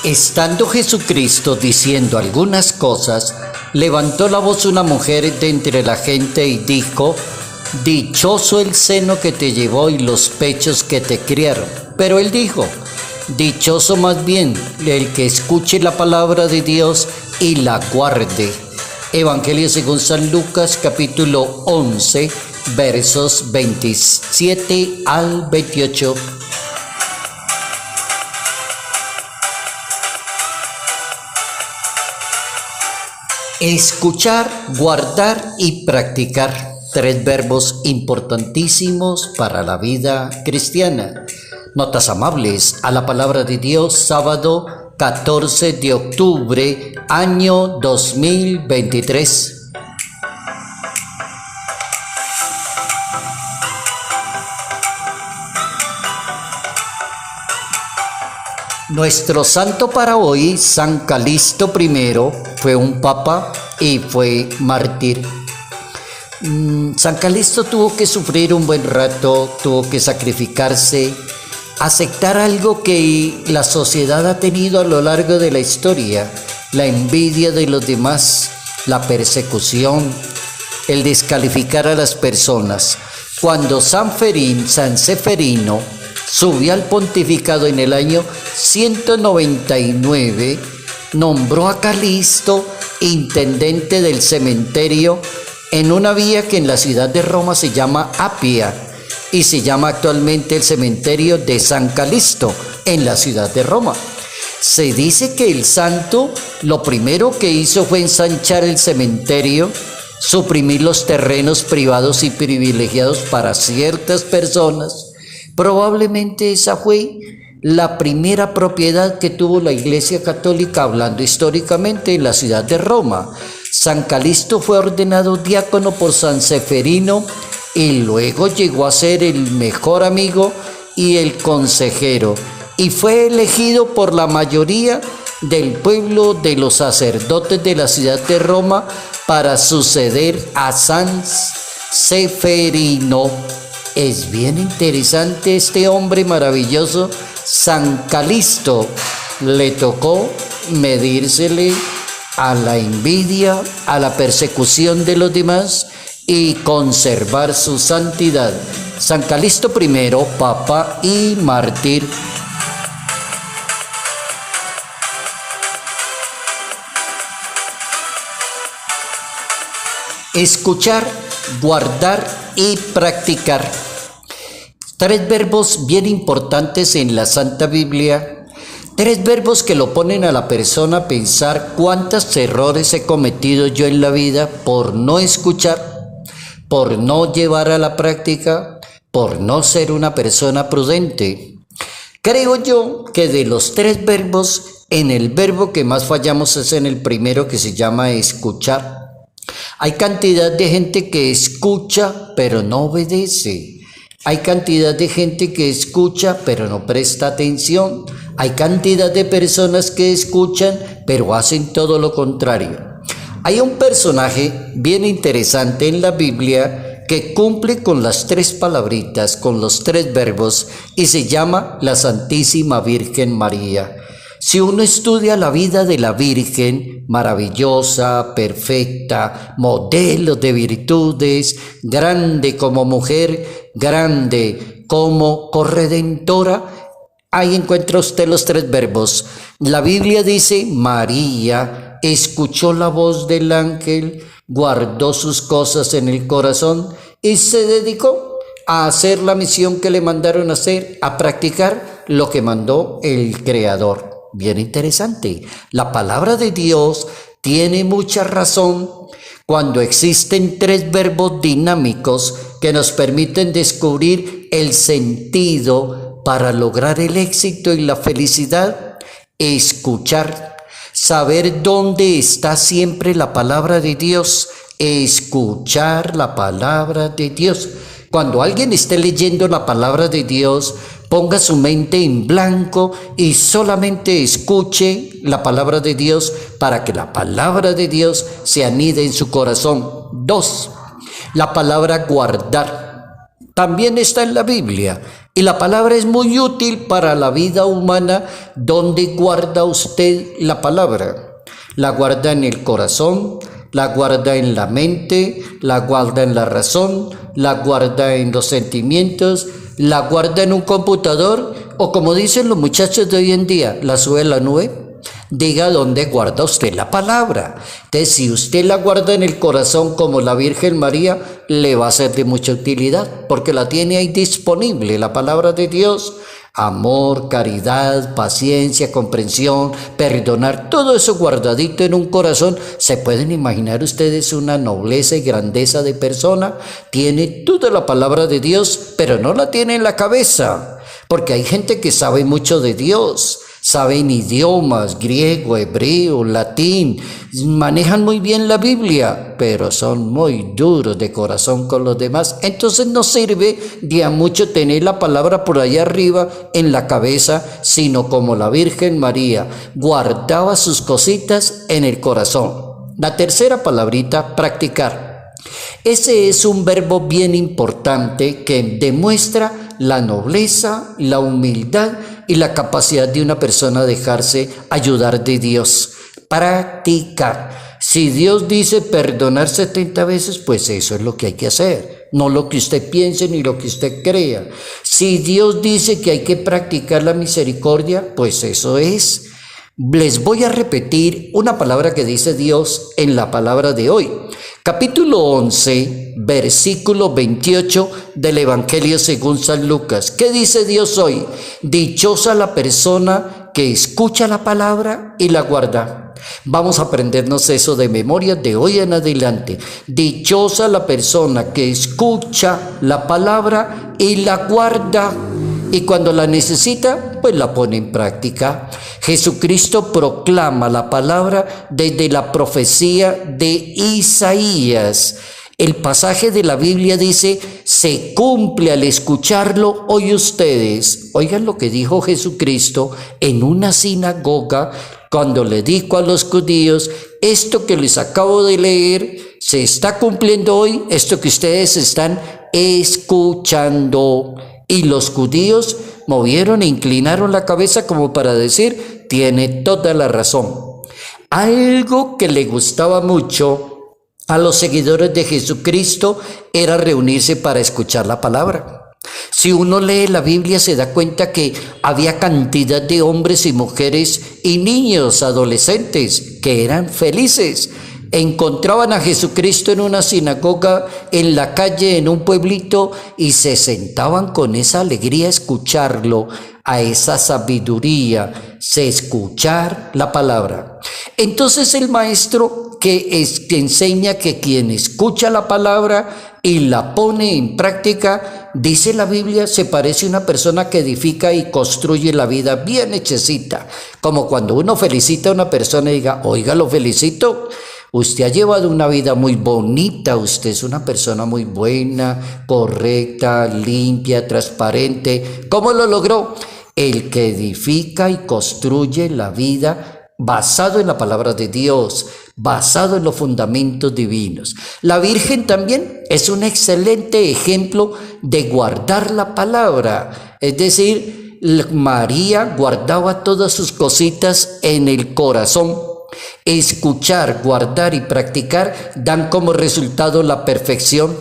Estando Jesucristo diciendo algunas cosas, levantó la voz una mujer de entre la gente y dijo: dichoso el seno que te llevó y los pechos que te criaron. Pero él dijo: dichoso más bien el que escuche la palabra de Dios y la guarde. Evangelio según San Lucas, capítulo 11, versos 27 al 28. Escuchar, guardar y practicar. Tres verbos importantísimos para la vida cristiana. Notas amables a la palabra de Dios, sábado 14 de octubre, año 2023. Nuestro santo para hoy, San Calixto I, fue un papa y fue mártir. San Calixto tuvo que sufrir un buen rato, tuvo que sacrificarse, aceptar algo que la sociedad ha tenido a lo largo de la historia: la envidia de los demás, la persecución, el descalificar a las personas. Cuando San Seferino subió al pontificado en el año 199, nombró a Calixto intendente del cementerio en una vía que en la ciudad de Roma se llama Apia y se llama actualmente el cementerio de San Calixto en la ciudad de Roma. Se dice que el santo lo primero que hizo fue ensanchar el cementerio, suprimir los terrenos privados y privilegiados para ciertas personas. Probablemente esa fue la primera propiedad que tuvo la Iglesia Católica, hablando históricamente, en la ciudad de Roma. San Calixto fue ordenado diácono por San Seferino y luego llegó a ser el mejor amigo y el consejero, y fue elegido por la mayoría del pueblo de los sacerdotes de la ciudad de Roma para suceder a San Seferino. Es bien interesante este hombre maravilloso, San Calixto. Le tocó medírsele a la envidia, a la persecución de los demás y conservar su santidad. San Calixto I, papa y mártir. Escuchar, guardar y practicar. Tres verbos bien importantes en la Santa Biblia. Tres verbos que lo ponen a la persona a pensar cuántos errores he cometido yo en la vida por no escuchar, por no llevar a la práctica, por no ser una persona prudente. Creo yo que de los tres verbos, en el verbo que más fallamos es en el primero, que se llama escuchar. Hay cantidad de gente que escucha pero no obedece. Hay cantidad de gente que escucha pero no presta atención. Hay cantidad de personas que escuchan pero hacen todo lo contrario. Hay un personaje bien interesante en la Biblia que cumple con las tres palabritas, con los tres verbos, y se llama la Santísima Virgen María. Si uno estudia la vida de la Virgen, maravillosa, perfecta, modelo de virtudes, grande como mujer, grande como corredentora, ahí encuentra usted los tres verbos. La Biblia dice: María escuchó la voz del ángel, guardó sus cosas en el corazón y se dedicó a hacer la misión que le mandaron a hacer, a practicar lo que mandó el Creador. Bien interesante. La palabra de Dios tiene mucha razón cuando existen tres verbos dinámicos que nos permiten descubrir el sentido para lograr el éxito y la felicidad. Escuchar, saber dónde está siempre la palabra de Dios, escuchar la palabra de Dios. Cuando alguien esté leyendo la palabra de Dios, ponga su mente en blanco y solamente escuche la palabra de Dios para que la palabra de Dios se anide en su corazón. 2. La palabra guardar. también está en la Biblia. Y la palabra es muy útil para la vida humana. ¿Dónde guarda usted la palabra? La guarda en el corazón, la guarda en la mente, la guarda en la razón, la guarda en los sentimientos, la guarda en un computador, o como dicen los muchachos de hoy en día, la sube a la nube. Diga dónde guarda usted la palabra. Entonces, si usted la guarda en el corazón como la Virgen María, le va a ser de mucha utilidad, porque la tiene ahí disponible, la palabra de Dios. Amor, caridad, paciencia, comprensión, perdonar, todo eso guardadito en un corazón. ¿Se pueden imaginar ustedes una nobleza y grandeza de persona? Tiene toda la palabra de Dios, pero no la tiene en la cabeza, porque hay gente que sabe mucho de Dios, saben idiomas, griego, hebreo, latín, manejan muy bien la Biblia, pero son muy duros de corazón con los demás. Entonces no sirve de a mucho tener la palabra por allá arriba en la cabeza, sino como la Virgen María guardaba sus cositas en el corazón. La tercera palabrita, practicar. Ese es un verbo bien importante que demuestra la nobleza, la humildad y la capacidad de una persona a dejarse ayudar de Dios. Practicar. Si Dios dice perdonar 70 veces, pues eso es lo que hay que hacer, no lo que usted piense ni lo que usted crea. Si Dios dice que hay que practicar la misericordia, pues eso es. Les voy a repetir una palabra que dice Dios en la palabra de hoy. Capítulo 11, versículo 28 del Evangelio según San Lucas. ¿Qué dice Dios hoy? Dichosa la persona que escucha la palabra y la guarda. Vamos a aprendernos eso de memoria de hoy en adelante. Dichosa la persona que escucha la palabra y la guarda. Y cuando la necesita, pues la pone en práctica. Jesucristo proclama la palabra desde la profecía de Isaías. El pasaje de la Biblia dice, se cumple al escucharlo hoy ustedes. Oigan lo que dijo Jesucristo en una sinagoga cuando le dijo a los judíos, esto que les acabo de leer se está cumpliendo hoy, esto que ustedes están escuchando. Y los judíos movieron e inclinaron la cabeza como para decir, tiene toda la razón. Algo que le gustaba mucho a los seguidores de Jesucristo era reunirse para escuchar la palabra. Si uno lee la Biblia se da cuenta que había cantidad de hombres y mujeres y niños, adolescentes, que eran felices. Encontraban a Jesucristo en una sinagoga, en la calle, en un pueblito, y se sentaban con esa alegría a escucharlo, a esa sabiduría, escuchar la palabra. Entonces el maestro que enseña que quien escucha la palabra y la pone en práctica, dice la Biblia, se parece a una persona que edifica y construye la vida bien hechecita. Como cuando uno felicita a una persona y diga, oiga, lo felicito. Usted ha llevado una vida muy bonita, usted es una persona muy buena, correcta, limpia, transparente. ¿Cómo lo logró? El que edifica y construye la vida basado en la palabra de Dios, basado en los fundamentos divinos. La Virgen también es un excelente ejemplo de guardar la palabra, es decir, María guardaba todas sus cositas en el corazón. Escuchar, guardar y practicar dan como resultado la perfección.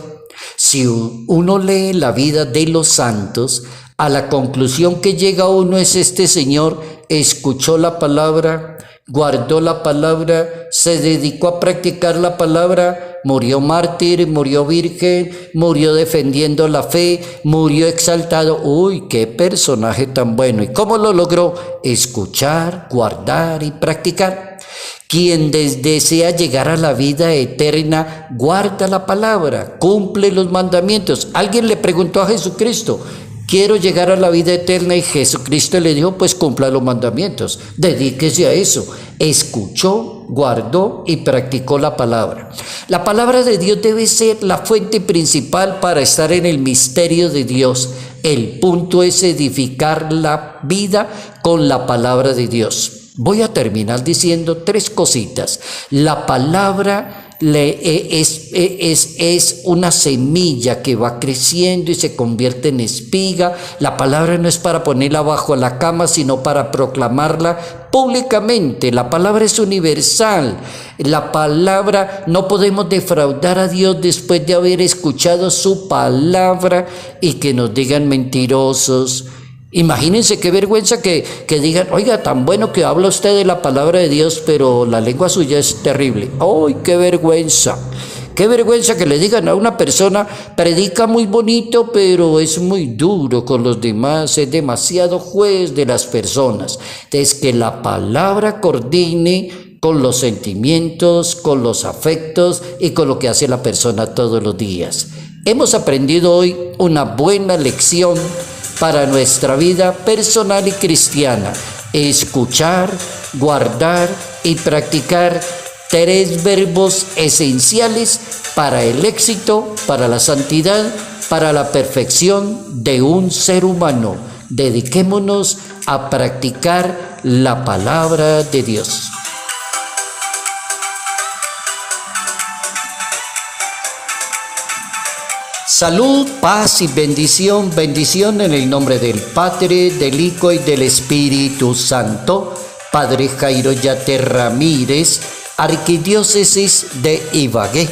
Si uno lee la vida de los santos, a la conclusión que llega uno es este señor escuchó la palabra, guardó la palabra, se dedicó a practicar la palabra, murió mártir, murió virgen, murió defendiendo la fe, murió exaltado. ¡Uy, qué personaje tan bueno! ¿Y cómo lo logró? Escuchar, guardar y practicar. Quien desea llegar a la vida eterna, guarda la palabra, cumple los mandamientos. Alguien le preguntó a Jesucristo, quiero llegar a la vida eterna, y Jesucristo le dijo, pues cumpla los mandamientos, dedíquese a eso. Escuchó, guardó y practicó la palabra. La palabra de Dios debe ser la fuente principal para estar en el misterio de Dios. El punto es edificar la vida con la palabra de Dios. Voy a terminar diciendo tres cositas. La palabra es una semilla que va creciendo y se convierte en espiga. La palabra no es para ponerla bajo la cama, sino para proclamarla públicamente. La palabra es universal. La palabra, no podemos defraudar a Dios después de haber escuchado su palabra y que nos digan mentirosos. Imagínense qué vergüenza que digan, oiga, tan bueno que habla usted de la palabra de Dios, pero la lengua suya es terrible. ¡Ay, qué vergüenza! Qué vergüenza que le digan a una persona, predica muy bonito, pero es muy duro con los demás, es demasiado juez de las personas. Entonces, que la palabra coordine con los sentimientos, con los afectos y con lo que hace la persona todos los días. Hemos aprendido hoy una buena lección para nuestra vida personal y cristiana: escuchar, guardar y practicar 3 verbos esenciales para el éxito, para la santidad, para la perfección de un ser humano. Dediquémonos a practicar la palabra de Dios. Salud, paz y bendición, bendición en el nombre del Padre, del Hijo y del Espíritu Santo. Padre Jairo Yate Ramírez, Arquidiócesis de Ibagué.